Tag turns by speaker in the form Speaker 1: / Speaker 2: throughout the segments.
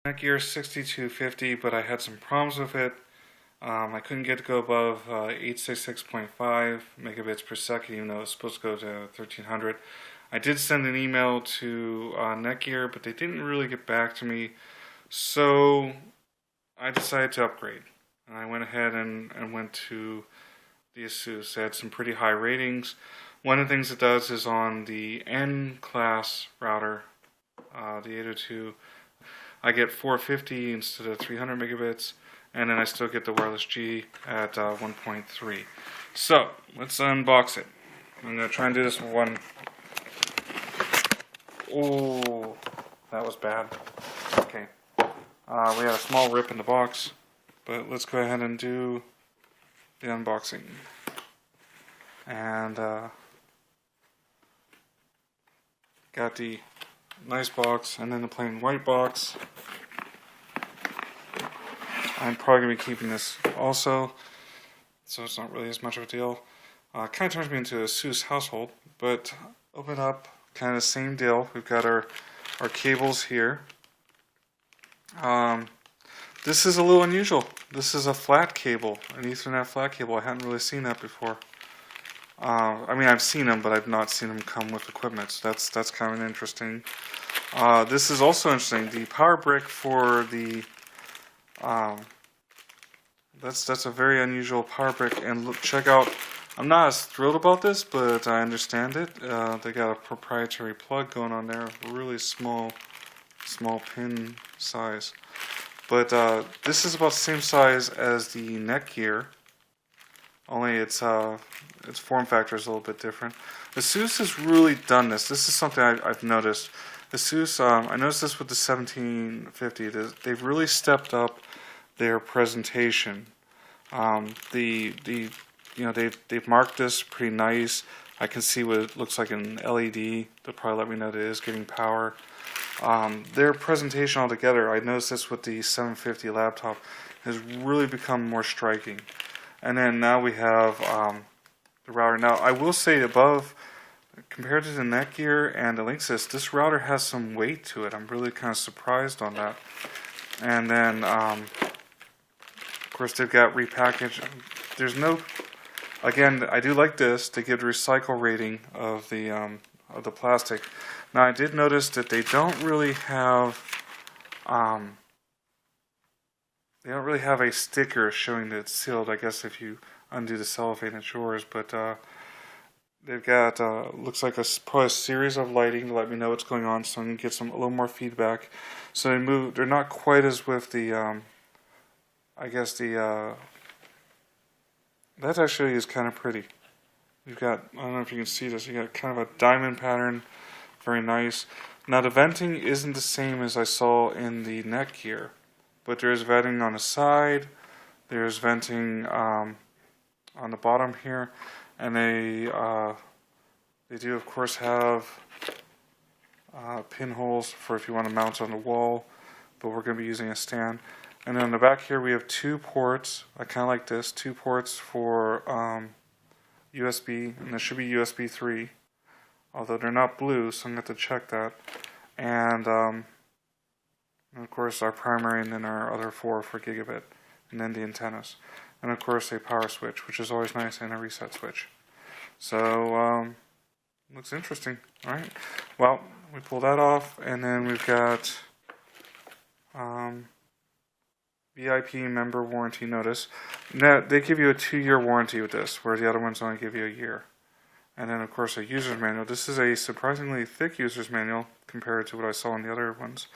Speaker 1: Netgear 6250, but I had some problems with it. I couldn't get to go above 866.5 megabits per second, even though it's supposed to go to 1300. I did send an email to Netgear, but they didn't really get back to me, so I decided to upgrade. And I went ahead and went to the Asus. They had some pretty high ratings. One of the things it does is on the N class router, the 802, I get 450 instead of 300 megabits, and then I still get the wireless G at 1.3. So, let's unbox it. I'm going to try and do this with one. Oh, that was bad. Okay. We had a small rip in the box, but let's go ahead and do the unboxing. And got the nice box and then the plain white box. I'm probably going to be keeping this also, so it's not really as much of a deal. Kind of turns me into a Asus household, but open up, kind of the same deal. We've got our cables here. This is a little unusual. This is a flat cable, an Ethernet flat cable. I hadn't really seen that before. I mean, I've seen them, but I've not seen them come with equipment. So that's kind of interesting. This is also interesting. The power brick for the that's a very unusual power brick. And look, check out. I'm not as thrilled about this, but I understand it. They got a proprietary plug going on there, really small pin size. But this is about the same size as the Netgear. Only its form factor is a little bit different. Asus has really done this. This is something I've noticed. Asus, I noticed this with the 1750. They've really stepped up their presentation. They've marked this pretty nice. I can see what it looks like in LED. They'll probably let me know that it is getting power. Their presentation altogether, I noticed this with the 750 laptop, has really become more striking. And then now we have the router. Now I will say above, compared to the Netgear and the Linksys, this router has some weight to it. I'm really kind of surprised on that. And then, of course, they've got repackaged. There's no, again, I do like this to give the recycle rating of the plastic. Now I did notice that they don't really have a sticker showing that it's sealed. I guess if you undo the cellophane, it's yours. But they've got looks like probably a series of lighting to let me know what's going on, so I'm gonna get a little more feedback. So they're not quite as with the that actually is kind of pretty. You've got, I don't know if you can see this, you got kind of a diamond pattern, very nice. Now the venting isn't the same as I saw in the Netgear, but there's venting on the side, there's venting on the bottom here, and they do of course have pinholes for if you want to mount on the wall, but we're going to be using a stand. And then on the back here we have two ports. I kind of like this, two ports for USB, and there should be USB 3, although they're not blue, so I'm going to have to check that. And of course our primary, and then our other four for gigabit, and then the antennas. And of course a power switch, which is always nice, and a reset switch. So, looks interesting. Alright, well, we pull that off, and then we've got VIP member warranty notice. Now, they give you a 2-year warranty with this, where the other ones only give you a year. And then, of course, a user's manual. This is a surprisingly thick user's manual compared to what I saw in the other ones.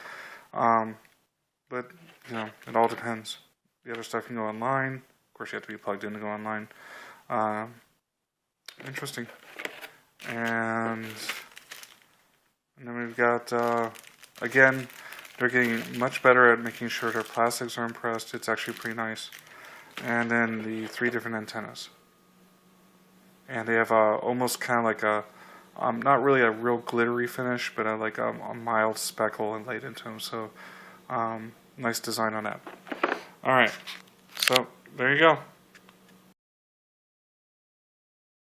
Speaker 1: But, you know, it all depends. The other stuff can go online. Of course, you have to be plugged in to go online. Interesting. And then we've got, again, they're getting much better at making sure their plastics are impressed. It's actually pretty nice. And then the 3 different antennas. And they have almost kind of like a, not really a real glittery finish, but like a mild speckle and laid into them. So, nice design on that. Alright, so there you go.